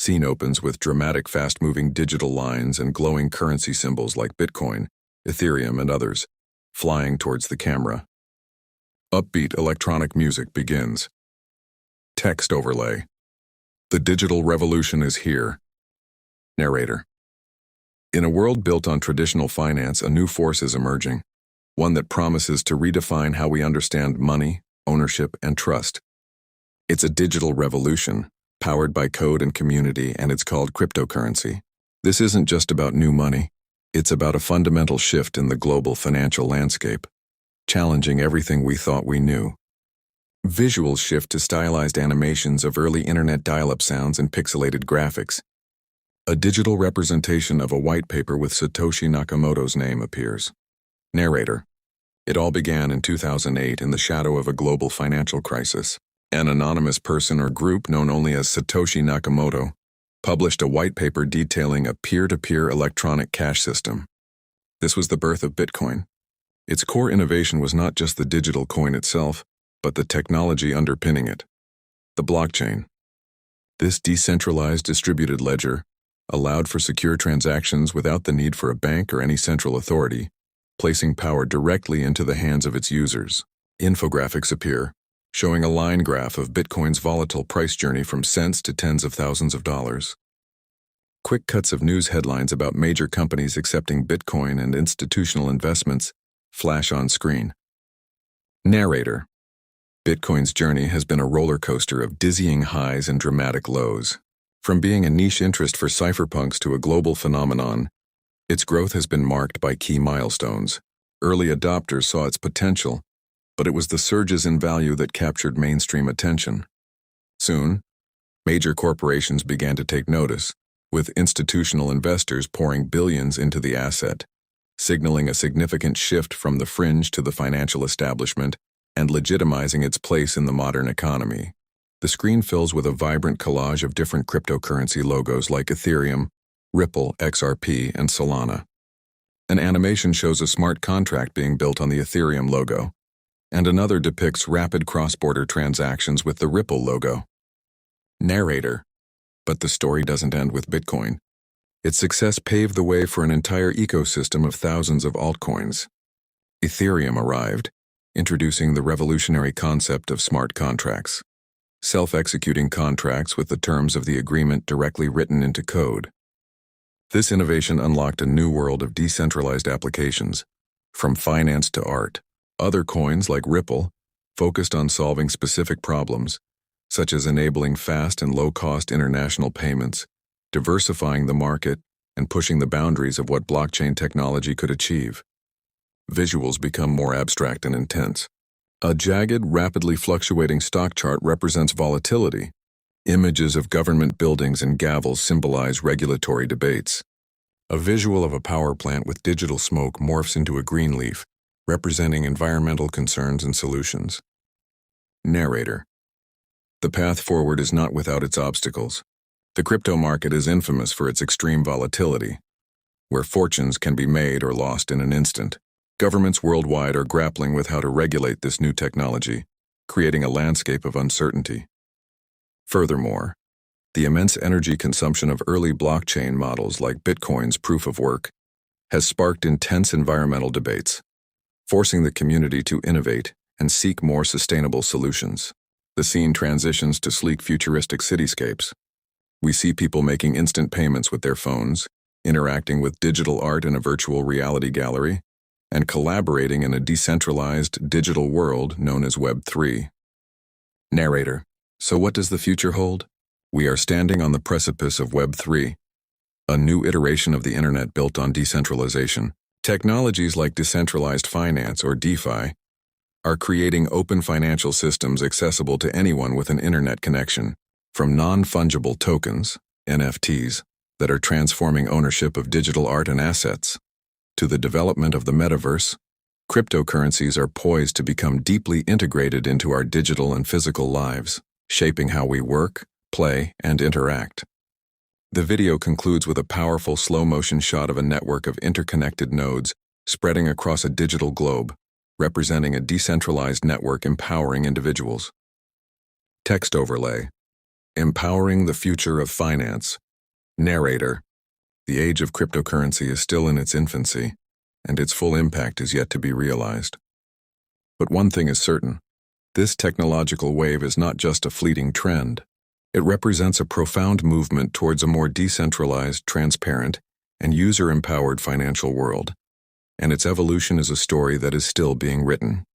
Scene opens with dramatic fast-moving digital lines and glowing currency symbols like Bitcoin, Ethereum, and others, flying towards the camera. Upbeat electronic music begins. Text overlay. The digital revolution is here. Narrator. In a world built on traditional finance, a new force is emerging, one that promises to redefine how we understand money, ownership, and trust. It's a digital revolution, powered by code and community, and it's called cryptocurrency. This isn't just about new money. It's about a fundamental shift in the global financial landscape, challenging everything we thought we knew. Visuals shift to stylized animations of early internet dial-up sounds and pixelated graphics. A digital representation of a white paper with Satoshi Nakamoto's name appears. Narrator. It all began in 2008 in the shadow of a global financial crisis. An anonymous person or group known only as Satoshi Nakamoto published a white paper detailing a peer-to-peer electronic cash system. This was the birth of Bitcoin. Its core innovation was not just the digital coin itself, but the technology underpinning it. The blockchain. This decentralized distributed ledger allowed for secure transactions without the need for a bank or any central authority, placing power directly into the hands of its users. Infographics appear, showing a line graph of Bitcoin's volatile price journey from cents to tens of thousands of dollars. Quick cuts of news headlines about major companies accepting Bitcoin and institutional investments flash on screen. Narrator. Bitcoin's journey has been a roller coaster of dizzying highs and dramatic lows. From being a niche interest for cypherpunks to a global phenomenon, its growth has been marked by key milestones. Early adopters saw its potential, but it was the surges in value that captured mainstream attention. Soon, major corporations began to take notice, with institutional investors pouring billions into the asset, signaling a significant shift from the fringe to the financial establishment and legitimizing its place in the modern economy. The screen fills with a vibrant collage of different cryptocurrency logos like Ethereum, Ripple, XRP, and Solana. An animation shows a smart contract being built on the Ethereum logo, and another depicts rapid cross-border transactions with the Ripple logo. Narrator. But the story doesn't end with Bitcoin. Its success paved the way for an entire ecosystem of thousands of altcoins. Ethereum arrived, introducing the revolutionary concept of smart contracts. Self-executing contracts with the terms of the agreement directly written into code. This innovation unlocked a new world of decentralized applications, from finance to art. Other coins, like Ripple, focused on solving specific problems, such as enabling fast and low-cost international payments, diversifying the market, and pushing the boundaries of what blockchain technology could achieve. Visuals become more abstract and intense. A jagged, rapidly fluctuating stock chart represents volatility. Images of government buildings and gavels symbolize regulatory debates. A visual of a power plant with digital smoke morphs into a green leaf, representing environmental concerns and solutions. Narrator. The path forward is not without its obstacles. The crypto market is infamous for its extreme volatility, where fortunes can be made or lost in an instant. Governments worldwide are grappling with how to regulate this new technology, creating a landscape of uncertainty. Furthermore, the immense energy consumption of early blockchain models like Bitcoin's proof of work has sparked intense environmental debates, forcing the community to innovate and seek more sustainable solutions. The scene transitions to sleek futuristic cityscapes. We see people making instant payments with their phones, interacting with digital art in a virtual reality gallery, and collaborating in a decentralized digital world known as Web3. Narrator. So what does the future hold? We are standing on the precipice of Web3, a new iteration of the internet built on decentralization. Technologies like decentralized finance, or DeFi, are creating open financial systems accessible to anyone with an internet connection, from non-fungible tokens, NFTs, that are transforming ownership of digital art and assets, to the development of the metaverse. Cryptocurrencies are poised to become deeply integrated into our digital and physical lives, shaping how we work, play, and interact. The video concludes with a powerful slow-motion shot of a network of interconnected nodes spreading across a digital globe, representing a decentralized network empowering individuals. Text overlay. Empowering the Future of Finance. Narrator. The age of cryptocurrency is still in its infancy, and its full impact is yet to be realized. But one thing is certain. This technological wave is not just a fleeting trend. It represents a profound movement towards a more decentralized, transparent, and user-empowered financial world. And its evolution is a story that is still being written.